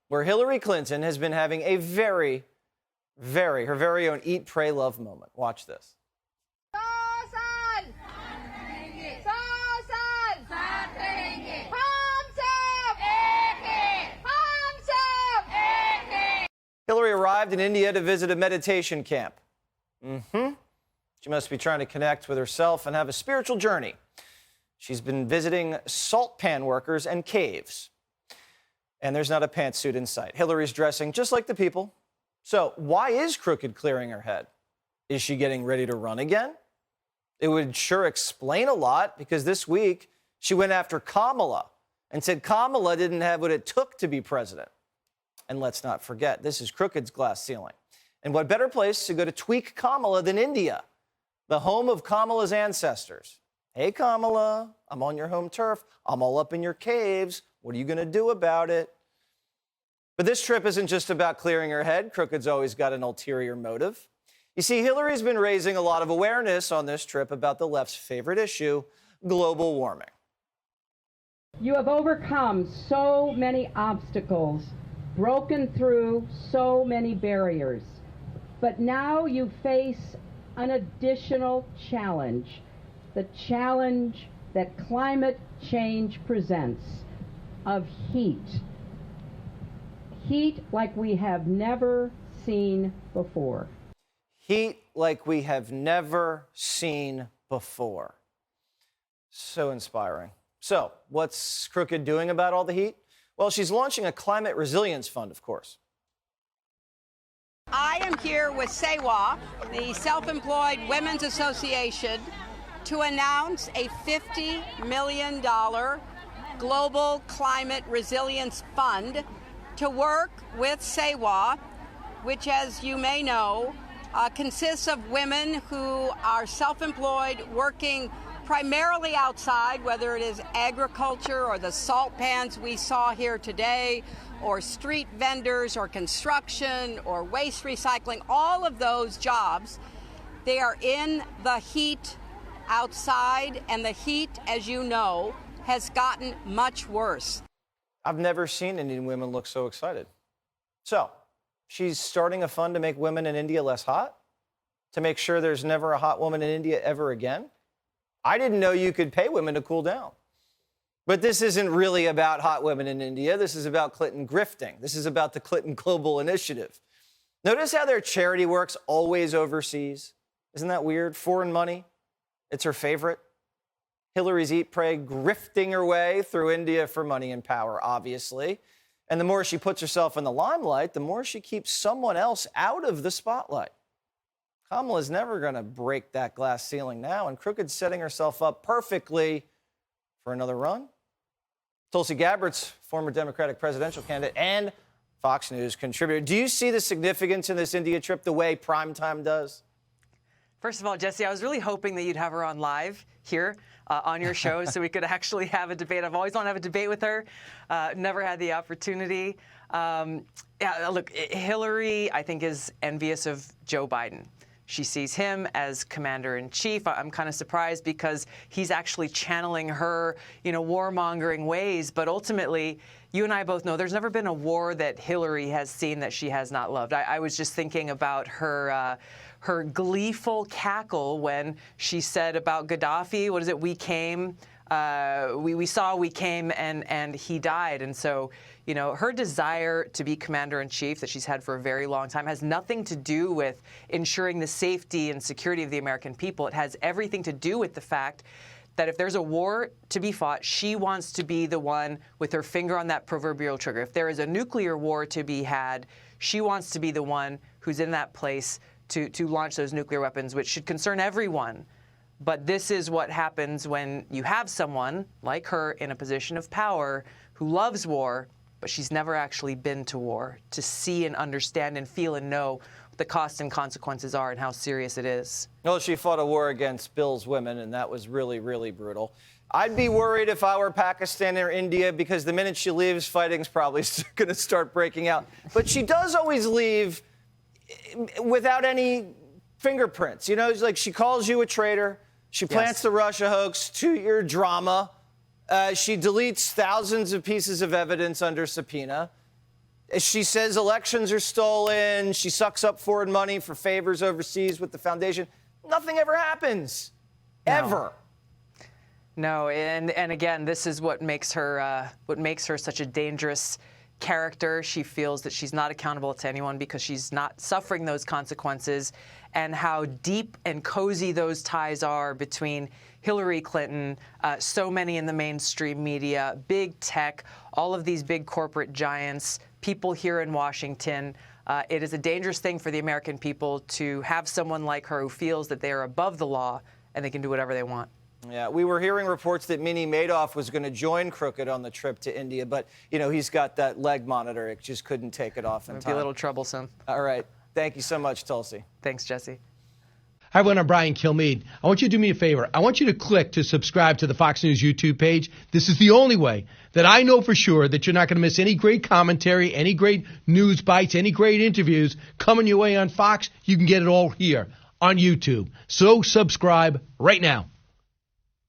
where Hillary Clinton has been having a her very own eat, pray, love moment. Watch this. Hillary arrived in India to visit a meditation camp. She must be trying to connect with herself and have a spiritual journey. She's been visiting salt pan workers and caves. And there's not a pantsuit in sight. Hillary's dressing just like the people. So why is Crooked clearing her head? Is she getting ready to run again? It would sure explain a lot, because this week she went after Kamala and said Kamala didn't have what it took to be president. And let's not forget, this is Crooked's glass ceiling. And what better place to go to tweak Kamala than India, the home of Kamala's ancestors? Hey, Kamala, I'm on your home turf. I'm all up in your caves. What are you going to do about it? But this trip isn't just about clearing her head. Crooked's always got an ulterior motive. You see, Hillary's been raising a lot of awareness on this trip about the left's favorite issue, global warming. You have overcome so many obstacles, broken through so many barriers, but now you face an additional challenge, the challenge that climate change presents, of heat. Heat like we have never seen before. Heat like we have never seen before. So inspiring. So, what's Crooked doing about all the heat? Well, she's launching a climate resilience fund, of course. I am here with SEWA, the Self-Employed Women's Association, to announce a $50 million global climate resilience fund to work with SEWA, which, as you may know, consists of women who are self-employed, working primarily outside, whether it is agriculture or the salt pans we saw here today, or street vendors or construction or waste recycling, all of those jobs, they are in the heat outside, and the heat, as you know, has gotten much worse. I've never seen Indian women look so excited. So, she's starting a fund to make women in India less hot? To make sure there's never a hot woman in India ever again? I didn't know you could pay women to cool down. But this isn't really about hot women in India. This is about Clinton grifting. This is about the Clinton Global Initiative. Notice how their charity works always overseas. Isn't that weird? Foreign money. It's her favorite. Hillary's eat, pray, grifting her way through India for money and power, obviously. And the more she puts herself in the limelight, the more she keeps someone else out of the spotlight. Kamala's never going to break that glass ceiling now, and Crooked's setting herself up perfectly for another run. Tulsi Gabbard's former Democratic presidential candidate and Fox News contributor. Do you see the significance in this India trip the way Primetime does? First of all, Jesse, I was really hoping that you'd have her on live here on your show so we could actually have a debate. I've always wanted to have a debate with her. Never had the opportunity. Yeah, look, Hillary, I think, is envious of Joe Biden. She sees him as commander-in-chief. I'm kind of surprised because he's actually channeling her, warmongering ways. But ultimately, you and I both know there's never been a war that Hillary has seen that she has not loved. I was just thinking about her gleeful cackle when she said about Gaddafi, what is it, we came, we saw, we came, and he died. And so, her desire to be commander-in-chief that she's had for a very long time has nothing to do with ensuring the safety and security of the American people. It has everything to do with the fact that if there's a war to be fought, she wants to be the one with her finger on that proverbial trigger. If there is a nuclear war to be had, she wants to be the one who's in that place to launch those nuclear weapons, which should concern everyone. But this is what happens when you have someone like her in a position of power who loves war, but she's never actually been to war to see and understand and feel and know what the costs and consequences are and how serious it is. Well, she fought a war against Bill's women, and that was really, really brutal. I'd be worried if I were Pakistan or India, because the minute she leaves, fighting's probably going to start breaking out. But she does always leave without any fingerprints. It's like she calls you a traitor. She plants the Russia hoax to your drama. She deletes thousands of pieces of evidence under subpoena. She says elections are stolen. She sucks up foreign money for favors overseas with the foundation. Nothing ever happens. Ever. No, and again, this is what makes her such a dangerous character. She feels that she's not accountable to anyone because she's not suffering those consequences, and how deep and cozy those ties are between Hillary Clinton, so many in the mainstream media, big tech, all of these big corporate giants, people here in Washington. It is a dangerous thing for the American people to have someone like her who feels that they are above the law and they can do whatever they want. Yeah, we were hearing reports that Mini Madoff was going to join Crooked on the trip to India, but, you know, he's got that leg monitor. It just couldn't take it off in time. It would be a little troublesome. All right. Thank you so much, Tulsi. Thanks, Jesse. Hi, everyone. I'm Brian Kilmeade. I want you to do me a favor. I want you to click to subscribe to the Fox News YouTube page. This is the only way that I know for sure that you're not going to miss any great commentary, any great news bites, any great interviews coming your way on Fox. You can get it all here on YouTube. So subscribe right now.